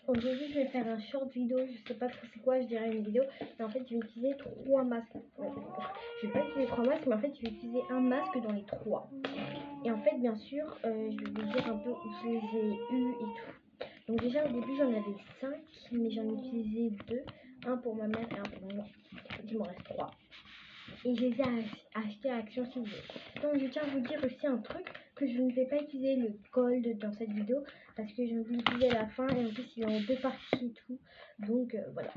Aujourd'hui, je vais faire un short vidéo, je sais pas trop c'est quoi, je dirais une vidéo. Et en fait, je vais utiliser 3 masques. Je vais pas utiliser 3 masques, mais en fait, je vais utiliser un masque dans les 3. Et en fait, bien sûr, je vais vous dire un peu où je les ai eus et tout. Donc déjà, au début, j'en avais 5, mais j'en ai utilisé 2. Un pour ma mère et un pour moi. Il m'en reste 3. Et je les ai achetés à Action Ciseaux. Donc je tiens à vous dire aussi un truc, que je ne vais pas utiliser le gold dans cette vidéo parce que je vais l'utiliser à la fin et en plus il est en 2 parties et tout. Donc voilà.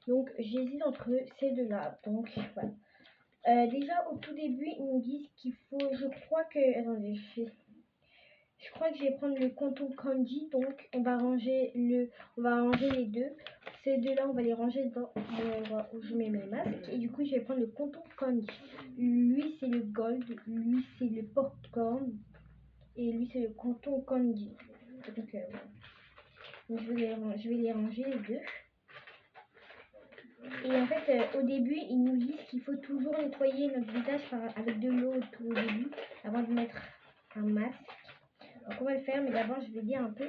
Donc j'hésite entre ces deux là. Donc voilà. Déjà au tout début ils nous disent qu'il faut, je crois que, attendez, je crois que je vais prendre le Contour Candy, donc on va ranger les deux. Ces deux-là, on va les ranger dans l'endroit où je mets mes masques. Et du coup, je vais prendre le Contour Candy. Lui, c'est le Gold, lui, c'est le Popcorn, et lui, c'est le Contour Candy. Donc, donc je vais les ranger les deux. Et en fait, au début, ils nous disent qu'il faut toujours nettoyer notre visage avec de l'eau tout au début, avant de mettre un masque. Donc on va le faire, mais d'abord je vais dire un peu.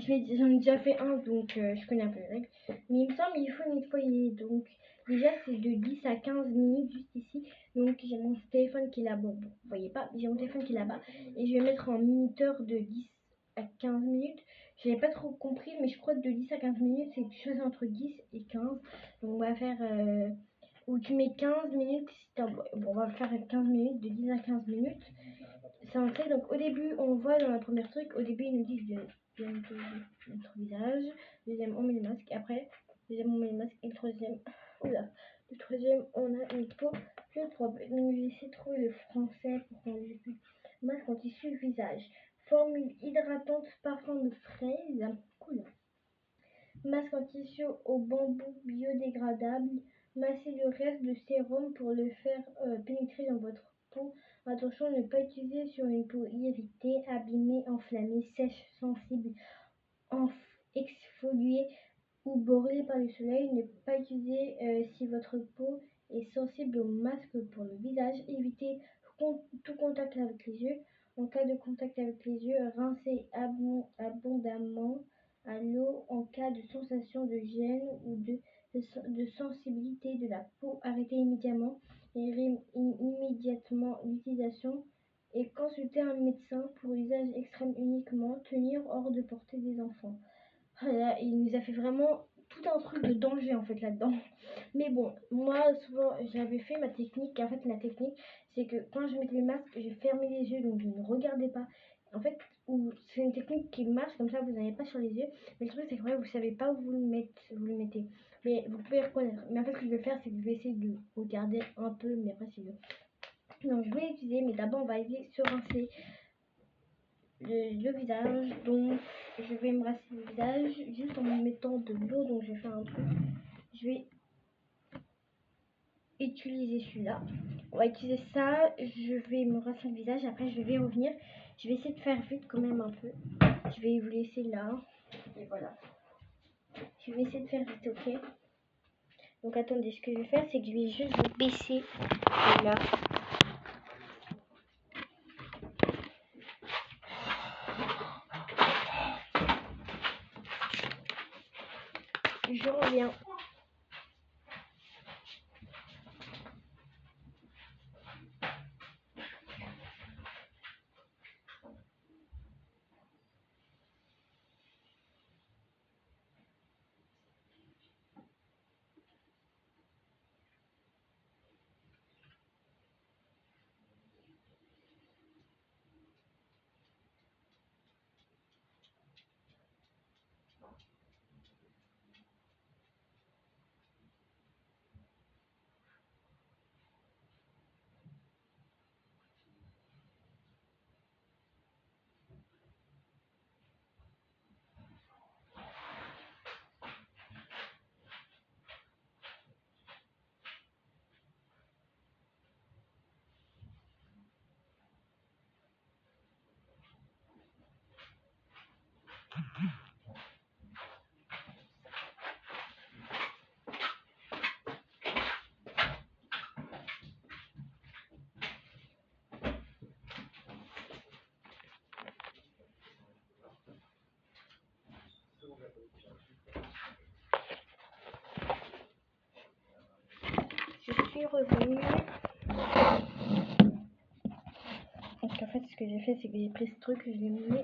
J'en ai déjà fait un, donc je connais un peu les règles. Mais il me semble qu'il faut nettoyer. Donc déjà c'est de 10 à 15 minutes juste ici. Donc j'ai mon téléphone qui est là. Bon, vous voyez pas, j'ai mon téléphone qui est là-bas. Et je vais mettre en minuteur de 10 à 15 minutes. J'avais pas trop compris, mais je crois que de 10 à 15 minutes, c'est quelque chose entre 10 et 15. Donc on va faire... où tu mets 15 minutes. Bon, on va faire 15 minutes, de 10 à 15 minutes. C'est entré. Donc au début, on voit dans la première truc, au début, ils nous disent de nettoyer notre visage. Deuxième, on met le masque. Après, deuxième, on met le masque. Et le troisième, oula, le troisième, on a une peau plus propre. Donc j'ai essayé de trouver le français pour qu'on ait plus. Masque en tissu visage. Formule hydratante, parfum de fraise. Cool. Masque en tissu au bambou biodégradable. Massez le reste de sérum pour le faire pénétrer dans votre peau. Attention, ne pas utiliser sur une peau irritée, abîmée, enflammée, sèche, sensible, exfoliée ou brûlée par le soleil. Ne pas utiliser si votre peau est sensible au masque pour le visage. Évitez tout contact avec les yeux. En cas de contact avec les yeux, rincez abondamment à l'eau. En cas de sensation de gêne ou de sensibilité de la peau, arrêtez immédiatement l'utilisation et consulter un médecin pour usage extrême uniquement. Tenir hors de portée des enfants. Voilà, il nous a fait vraiment tout un truc de danger en fait là-dedans. Mais bon, moi souvent j'avais fait ma technique. En fait, la technique c'est que quand je mettais le masque, je fermais les yeux donc je ne regardais pas. En fait, c'est une technique qui marche comme ça, vous n'avez pas sur les yeux. Mais le truc c'est que vous savez pas où vous le mettez. Mais vous pouvez reconnaître. Mais en fait, ce que je vais faire, c'est que je vais essayer de regarder un peu. Mais après, c'est donc je vais l'utiliser, mais d'abord on va aller se rincer le visage. Donc je vais me rincer le visage juste en me mettant de l'eau. Donc je vais faire un truc. Je vais utiliser celui-là. On va utiliser ça. Je vais me rincer le visage. Après je vais revenir. Je vais essayer de faire vite quand même un peu. Je vais vous laisser là. Et voilà. Je vais essayer de faire vite, ok? Donc attendez, ce que je vais faire, c'est que je vais juste vous baisser là. Je reviens. suis revenue. Donc en fait ce que j'ai fait c'est que j'ai pris ce truc, je l'ai mis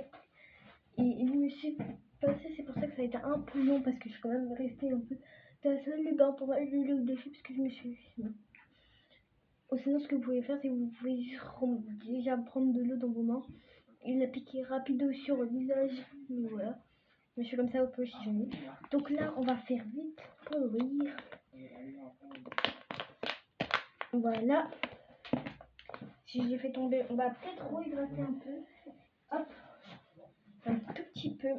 et il me suis passé, c'est pour ça que ça a été un peu long parce que je suis quand même restée un peu dans la salle de bain pour mal de l'eau dessus parce que je me suis... Ou sinon ce que vous pouvez faire c'est que vous pouvez juste déjà prendre de l'eau dans vos mains et l'appliquer rapido sur le visage. Mais voilà, je suis comme ça au peu si jamais. Donc là on va faire vite pour ouvrir. Voilà. Si je l'ai fait tomber, on va peut-être rehydrater un peu. Hop, un tout petit peu.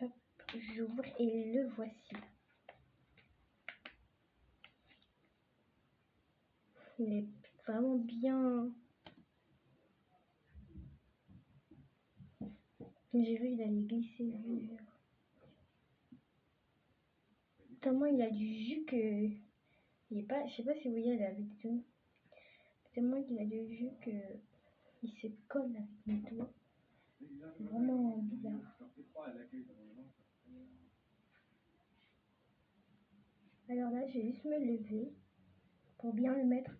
Hop, j'ouvre et le voici. Il est vraiment bien. J'ai vu, il allait glisser. Tellement il a du jus que. Il est pas. Je sais pas si vous voyez la vidéo. Tellement qu'il a du jus que. Il se colle avec mes doigts. C'est vraiment bizarre. Alors là, je vais juste me lever pour bien le mettre.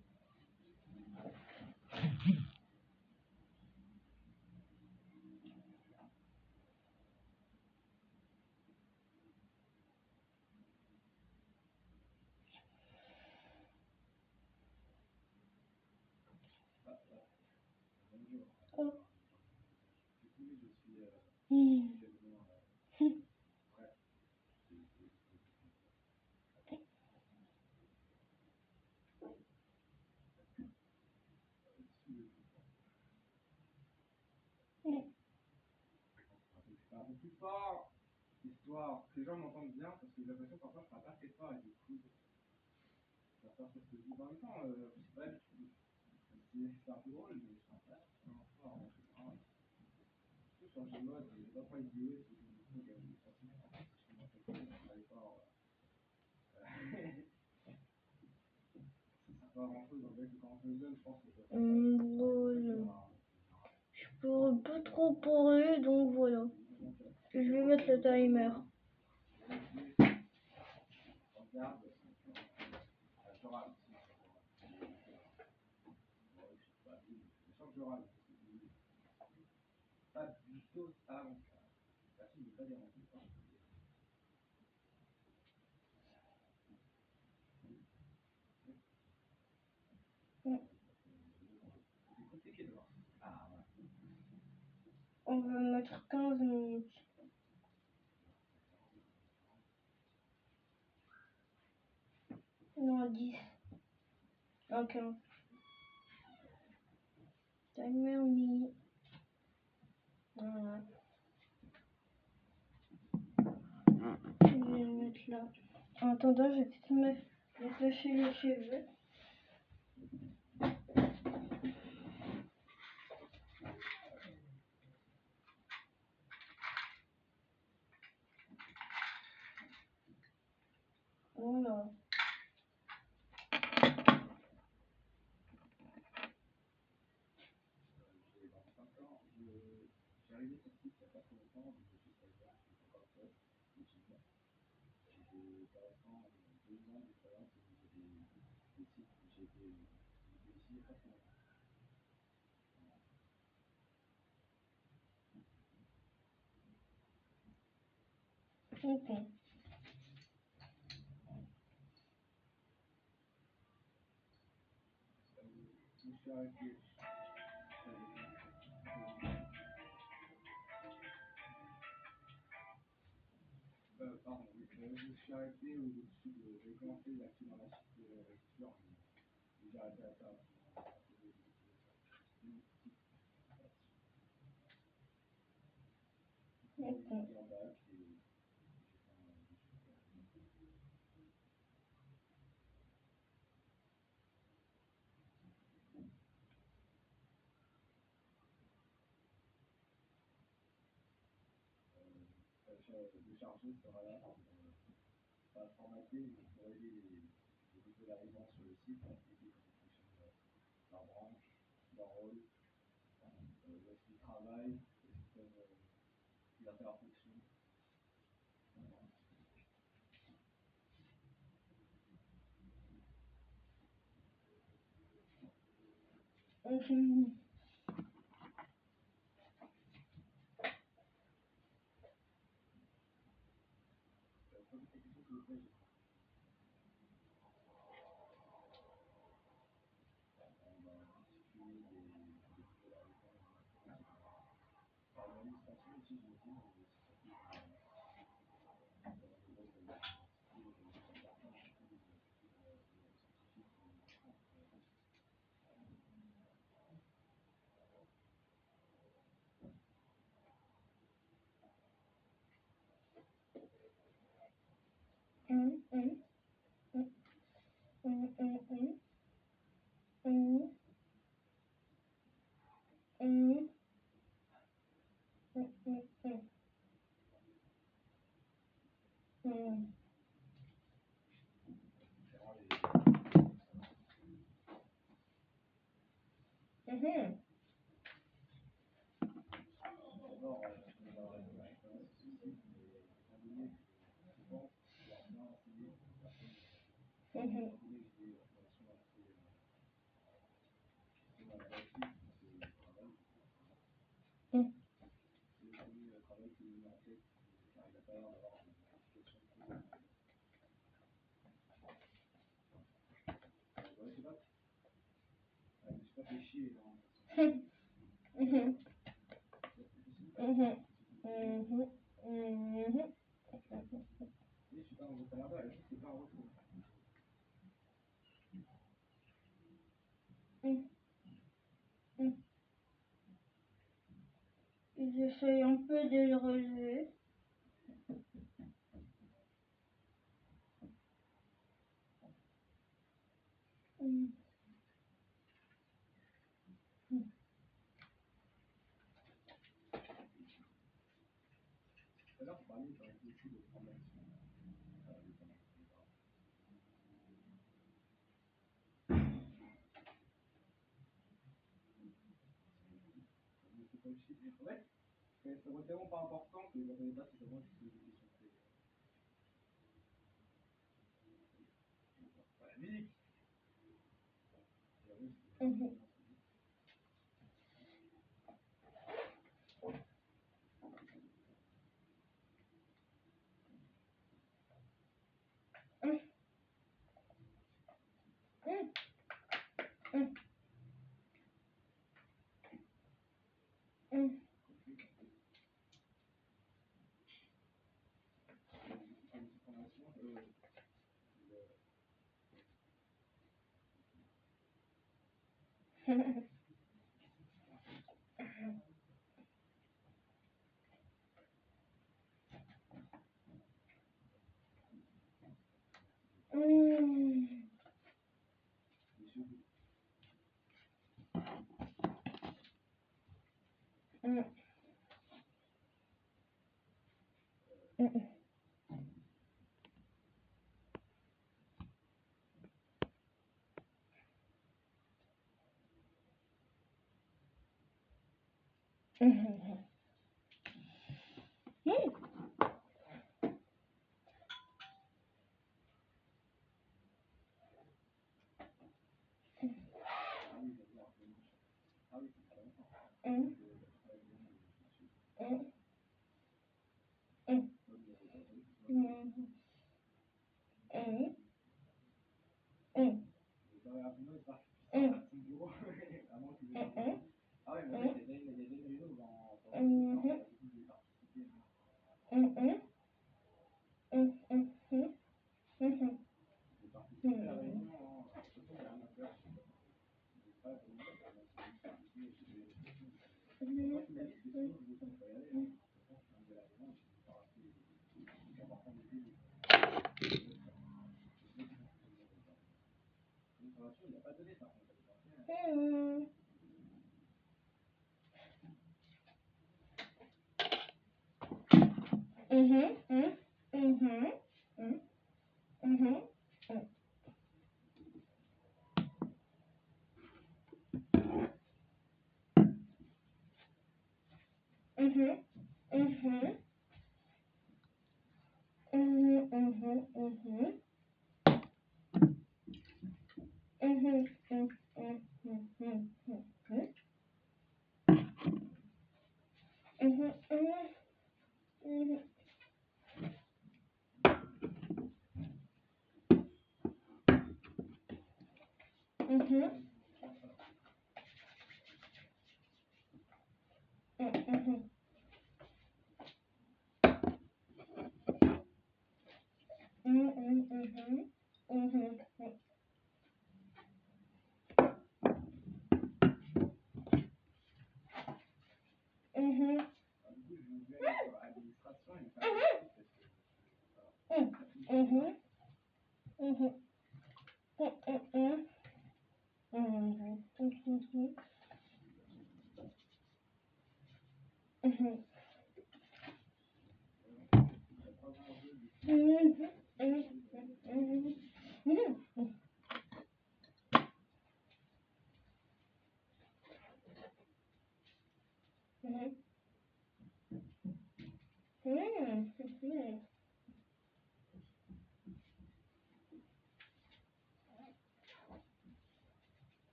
Oh. Mmh. Un peu plus fort, histoire que les gens m'entendent bien, parce que j'ai l'impression que parfois je parle pas très fort et du coup, ça passe ce que je dis. En même temps, c'est pas c'est un peu drôle, mais je parle pas vraiment fort en général. Je suis sur le mode, je vais pas prendre une vidéo et puis je me dis, il y a des sentiments, si je m'entends pas, je parle fort. Ça sert pas à grand chose, en fait, quand je me donne, je pense que ça Drôle. Je peux pas trop parler, donc voilà. Je vais mettre le timer. regarde, je râle. Je sens que je râle. Pas du tout ça, donc la fille n'est pas dérangée. C'est compliqué dehors. Ah, ouais. On va mettre 15 minutes. Non, 10. Non, 15. Timer mis. Voilà. Je vais le mettre là. En attendant, je vais peut-être me lâcher les cheveux. Voilà. J'ai arrivé sur le site il n'y a pas très longtemps, donc je suis pas là, je suis encore seul, mais j'ai pas. J'ai pas longtemps, 2 ans d'expérience au niveau des sites, j'ai été ici il n'y a pas très longtemps. Ok. Je me suis arrêté. Pardon, je me suis arrêté au-dessus de. J'ai commencé l'actu dans la suite lecture, mais j'ai arrêté à ça. Le chargé sera là pour pas formater, mais pour aider les nouveaux arrivants sur le site, expliquer comment fonctionne leur branche. leur rôle, ils travaillent, il va faire leur fonction. J'essaie un peu de le relever. C'est tellement pas important que les pas c'est comment tu fais des questions. La musique.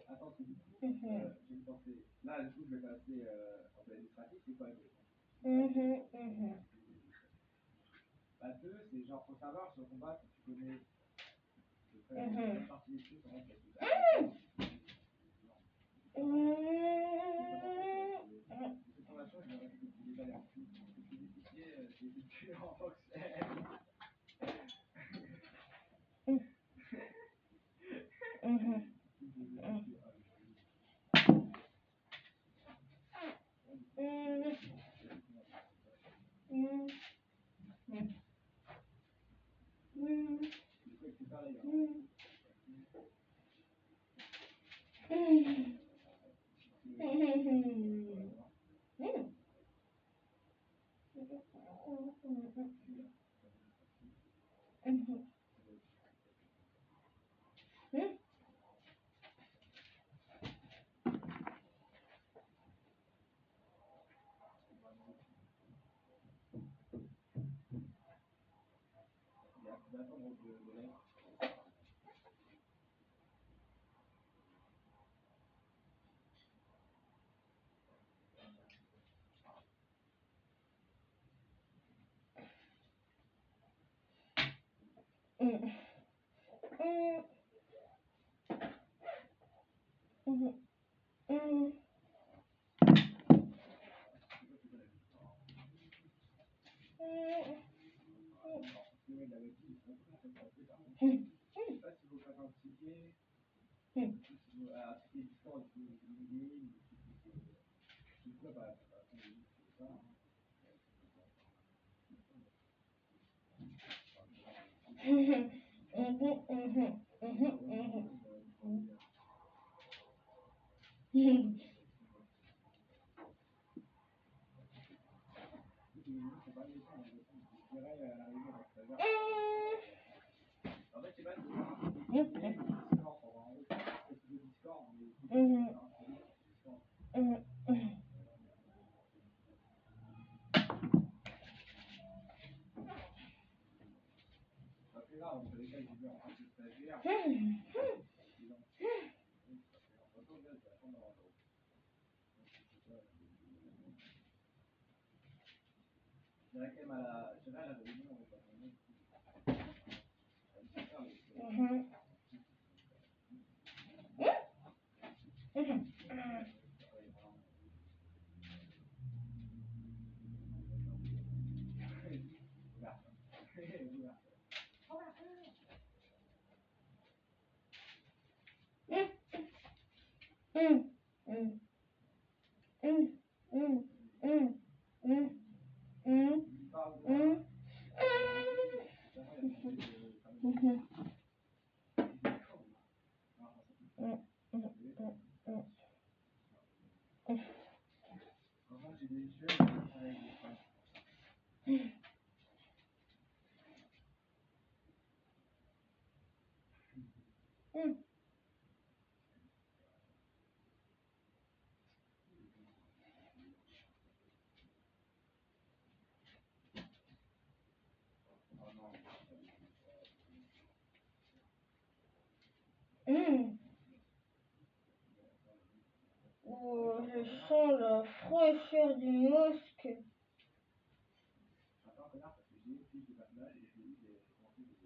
Attends, du coup, j'ai pensé. Là, du coup, je vais passer en administratif, c'est quoi Bah, deux, c'est genre, faut savoir sur le combat si tu connais une partie des trucs, comment ça se passe. Cette formation, je vais rester depuis des années en plus. Depuis que j'ai piqué, j'ai vécu en fonctionnaire. C'est pareil. C'est pas le temps, je dirais à l'arrivée dans sa verre. En fait, c'est pas Discord pour avoir un autre de Discord, mais ça fait là, dans tous les cas, j'ai vu en tant que stagiaire. J'irai à la réunion avec la famille. Comment j'ai des jeux avec des femmes. Oh, je sens la fraîcheur du musc. Attends, connard, parce que j'ai une fiche de personnage et je lui dis, j'ai commencé des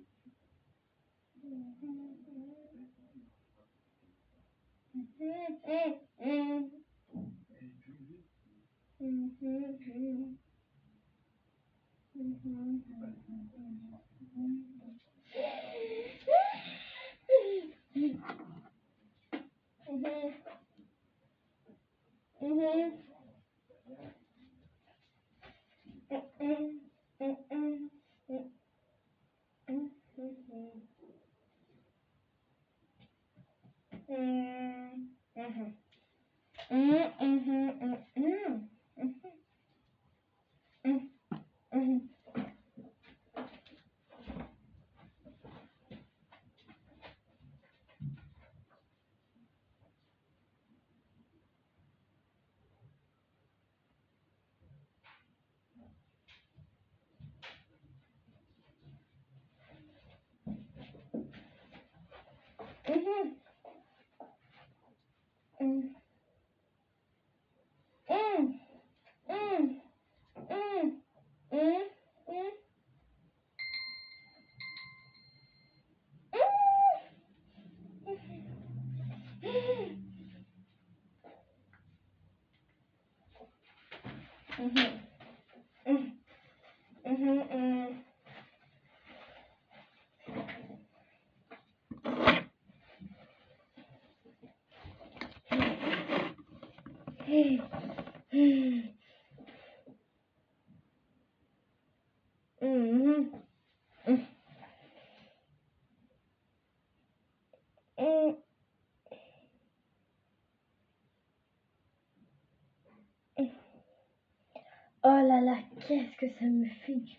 Oh là là, qu'est-ce que ça me fait du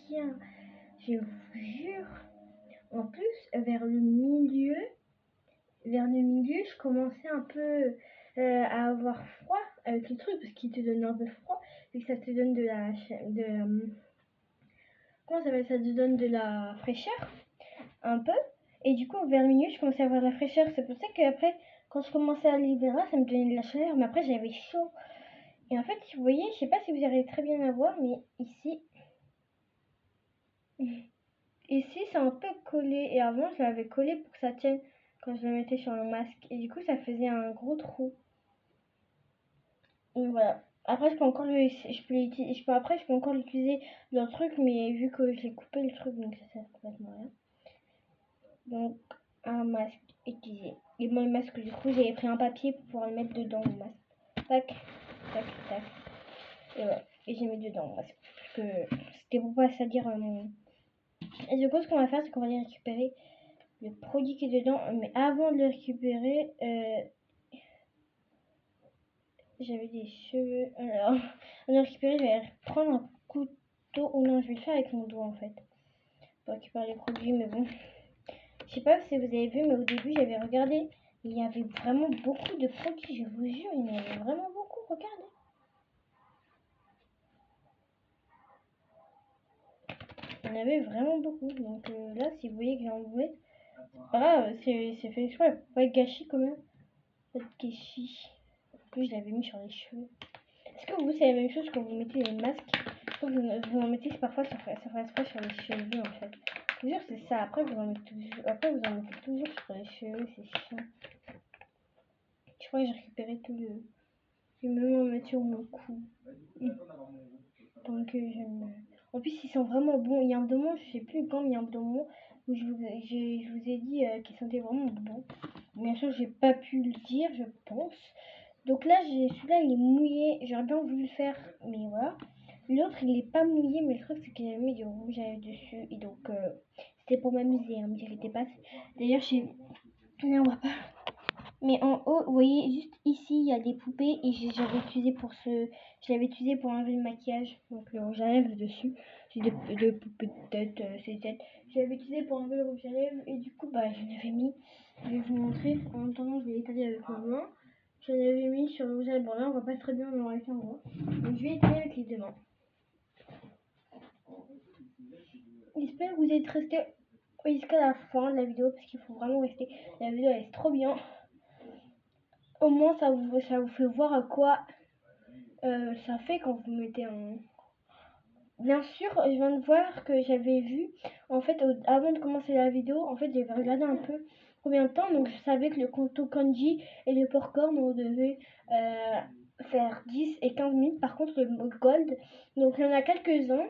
bien. Je vous jure. En plus, vers le milieu, je commençais un peu à avoir froid avec les trucs parce qu'ils te donnent un peu froid et que ça te donne comment ça s'appelle, ça te donne de la fraîcheur un peu. Et du coup, vers le milieu, je commençais à avoir de la fraîcheur. C'est pour ça qu'après, quand je commençais à aller vers là, ça me donnait de la chaleur, mais après j'avais chaud. Et en fait, vous voyez, je sais pas si vous arrivez très bien à voir, mais ici, c'est un peu collé. Et avant, je l'avais collé pour que ça tienne quand je le mettais sur le masque. Et du coup, ça faisait un gros trou. Donc voilà. Après, je peux encore l'utiliser dans le truc, mais vu que j'ai coupé le truc, donc ça sert complètement à rien. Donc, un masque utilisé. Et moi, le masque, du coup, j'avais pris un papier pour pouvoir le mettre dedans, le masque. Tac, tac, tac. Et voilà. Et j'ai mis dedans le masque. Parce que c'était pour pas salir mon. Et du coup, ce qu'on va faire, c'est qu'on va aller récupérer le produit qui est dedans. Mais avant de le récupérer, j'avais des cheveux. Alors, on a récupéré, je vais prendre un couteau. Oh non, je vais le faire avec mon doigt en fait. Pour récupérer les produits, mais bon. Je sais pas si vous avez vu, mais au début, j'avais regardé. Il y avait vraiment beaucoup de produits, je vous jure, il y en avait vraiment beaucoup. Regardez. Il y en avait vraiment beaucoup. Donc là, si vous voyez que j'en mets, voilà, c'est fait exprès. Faut pas être gâchis quand même. Pas être gâchis. En plus, je l'avais mis sur les cheveux. Est-ce que vous, c'est la même chose quand vous mettez les masques? Vous en mettez parfois, ça fait exprès sur les cheveux en fait. Je vous jure, c'est ça. Après, vous en mettez toujours sur les cheveux, c'est chiant. Je crois que j'ai récupéré tout le. Je vais même en mettre sur mon cou. Donc, j'aime. En plus, ils sont vraiment bons. Il y a un moment, je sais plus quand, mais il y a un moment où je vous ai dit qu'ils sentaient vraiment bons. Bien sûr, j'ai pas pu le dire, je pense. Donc là, celui-là, il est mouillé. J'aurais bien voulu le faire, mais voilà. L'autre, il est pas mouillé, mais le truc, c'est que j'avais mis du rouge à lèvres dessus. Et donc, c'était pour m'amuser, hein, me irritez pas. D'ailleurs, là, on voit pas. Mais en haut, vous voyez, juste ici, il y a des poupées. Et j'avais utilisé pour je l'avais utilisé pour enlever le maquillage. Donc, le rouge à lèvres dessus. C'est des poupées de tête, c'est des têtes. Je l'avais utilisé pour enlever le rouge à lèvres. Et du coup, bah, j'en avais mis. Je vais vous montrer. En attendant, je vais l'étaler avec ma main. J'en avais mis sur le rouge à lèvres. Bon, là, on voit pas très bien, mais on va faire en gros. Donc, je vais étaler avec les deux mains. J'espère que vous êtes restés jusqu'à la fin de la vidéo. Parce qu'il faut vraiment rester. La vidéo, elle est trop bien. Au moins, ça vous fait voir à quoi ça fait quand vous mettez un... Bien sûr, je viens de voir que j'avais vu, en fait, avant de commencer la vidéo, en fait, j'avais regardé un peu combien de temps, donc je savais que le Kanto Kanji et le popcorn, on devait faire 10 et 15 minutes. Par contre, le gold, donc il y en a quelques-uns.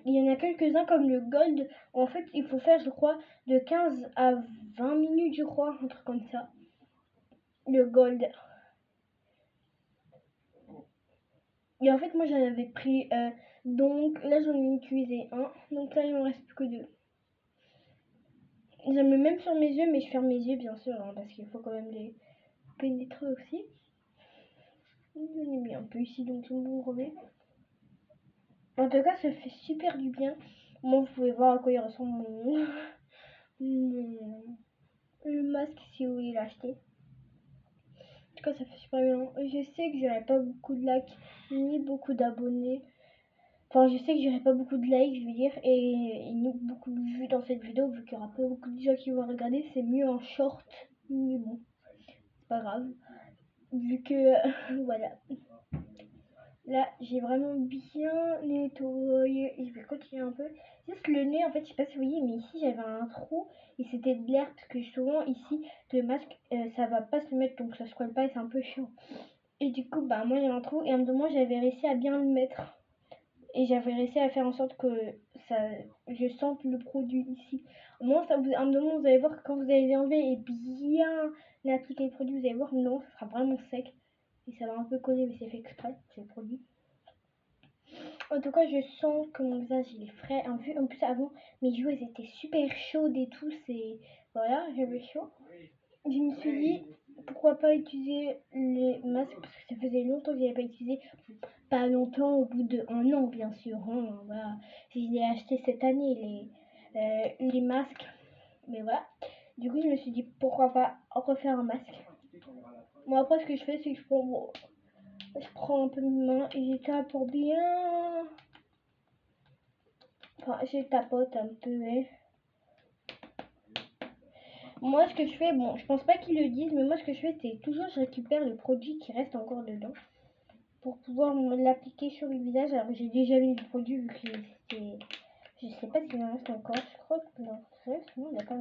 Il y en a quelques-uns comme le gold, en fait, il faut faire, je crois, de 15 à 20 minutes, je crois, un truc comme ça. Le gold. Et en fait, moi, j'en avais pris, donc là, j'en ai utilisé un. Donc là, il me reste plus que deux. J'en mets même sur mes yeux, mais je ferme mes yeux, bien sûr, hein, parce qu'il faut quand même les pénétrer aussi. J'en ai mis un peu ici, donc c'est bon brevet. En tout cas, ça fait super du bien. Moi, vous pouvez voir à quoi il ressemble le masque si vous voulez l'acheter. En tout cas, ça fait super bien. Je sais que j'aurai pas beaucoup de likes, ni beaucoup d'abonnés. Enfin, je sais que j'aurai pas beaucoup de likes, je veux dire, et ni beaucoup de vues dans cette vidéo, vu qu'il y aura pas beaucoup de gens qui vont regarder. C'est mieux en short, mais bon, c'est pas grave. Vu que, voilà. Là, j'ai vraiment bien nettoyé. Et je vais continuer un peu. Juste le nez, en fait, je sais pas si vous voyez, mais ici, j'avais un trou. Et c'était de l'air, parce que souvent, ici, le masque, ça va pas se mettre, donc ça se colle pas et c'est un peu chiant. Et du coup, bah, moi, j'avais un trou. Et à un moment, j'avais réussi à bien le mettre. Et j'avais réussi à faire en sorte que je sente le produit ici. À un moment, vous allez voir que quand vous allez l'enlever et bien appliquer le produit, vous allez voir, non, ça sera vraiment sec. Et ça va un peu coller, mais c'est fait exprès, c'est le produit. En tout cas, je sens que mon visage il est frais. En plus, avant, mes joues elles étaient super chaudes et tout. Voilà, j'avais chaud. Je me suis dit, pourquoi pas utiliser les masques, parce que ça faisait longtemps que je n'avais pas utilisé. Pas longtemps, au bout d'1 an, bien sûr. Hein, voilà. Je les ai achetés cette année, les masques. Mais voilà. Du coup, je me suis dit, pourquoi pas refaire un masque. Moi, après, ce que je fais, c'est que je prends un peu mes mains et j'étale pour bien... Enfin, je tapote un peu, hein. Moi, ce que je fais, bon, je pense pas qu'ils le disent, mais moi, ce que je fais, c'est toujours, je récupère le produit qui reste encore dedans pour pouvoir l'appliquer sur le visage. Alors, j'ai déjà mis le produit vu que c'était... Je sais pas s'il en reste encore. Je crois que non, non, il y a pas.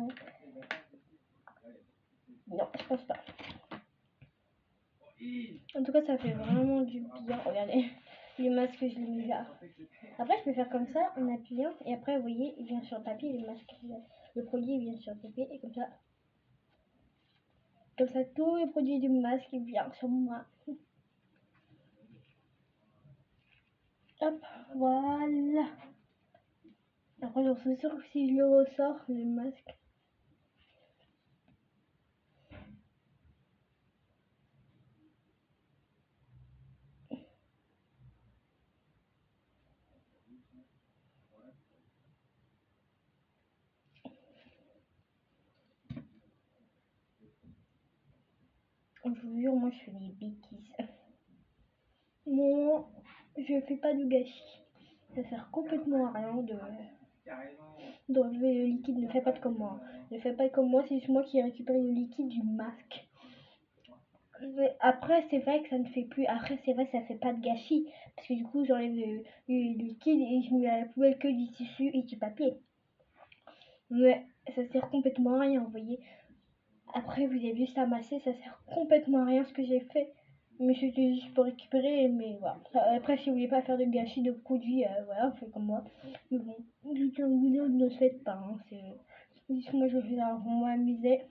Non, je pense pas. En tout cas, ça fait vraiment du bien. Regardez, le masque, je l'ai mis là. Après, je peux faire comme ça en appuyant. Et après, vous voyez, il vient sur le papier. Le produit vient sur le papier. Et comme ça. Comme ça, tout le produit du masque vient sur moi. Hop, voilà. Après, j'en suis sûre que si je le ressors, le masque. Je vous jure, moi je fais des bêtises. Moi, je fais pas de gâchis. Ça sert complètement à rien d'enlever le liquide. Ne fais pas comme moi. Ne fais pas comme moi, c'est juste moi qui ai récupéré le liquide du masque. Mais après, c'est vrai que ça ne fait plus. Après, c'est vrai que ça fait pas de gâchis. Parce que du coup, j'enlève le liquide et je mets à la poubelle que du tissu et du papier. Mais ça sert complètement à rien, vous voyez. Après, vous avez vu ça masser, ça sert complètement à rien ce que j'ai fait. Mais c'était juste pour récupérer, mais voilà. Après, si vous voulez pas faire de gâchis de produits, voilà, faites comme moi. Mais bon, ne le faites pas. Hein, moi, je fais ça pour m'amuser.